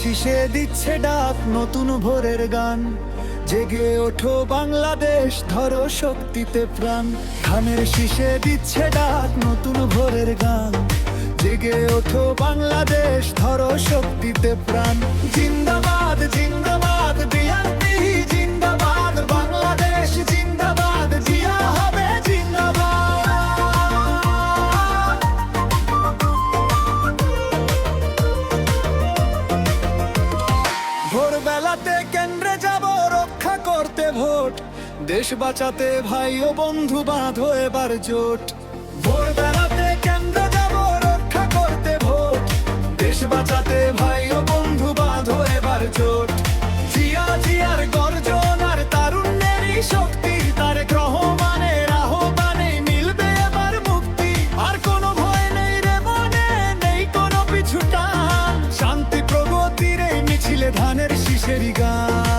শীষে দিচ্ছে ডাক নতুন ভোরের গান, জেগে ওঠো বাংলাদেশ, ধরো শক্তিতে প্রাণ। ধানের শীষে দিচ্ছে ডাক নতুন ভোরের গান, জেগে ওঠো বাংলাদেশ, ধরো শক্তিতে প্রাণ। জিন্দাবাদ জিন্দাবাদ বিএনপি জিন্দাবাদ, বাংলাদেশ জিন্দাবাদ, জিয়া হবে জিন্দাবাদ। ভোরবেলাতে কেন্দ্রে যাব রক্ষা করতে ভোট, দেশ বাঁচাতে ভাই ও বন্ধু বাঁধো এবার জোট। ভোরবেলাতে কেন্দ্রে যাব রক্ষা করতে ভোট, দেশ বাঁচাতে ভাই ও বন্ধু বাঁধো এবার জোট। জিয়া জিয়ার গর্জন আর তারুণ্যেরই শক্তি, তার রহমানের আহ্বানে মিলবে এবার মুক্তি। আর কোনো ভয় নেই রে মনে, নেই কোনো পিছু টান, শান্তি প্রগতির এই মিছিলে ধানের শীষেরই গান।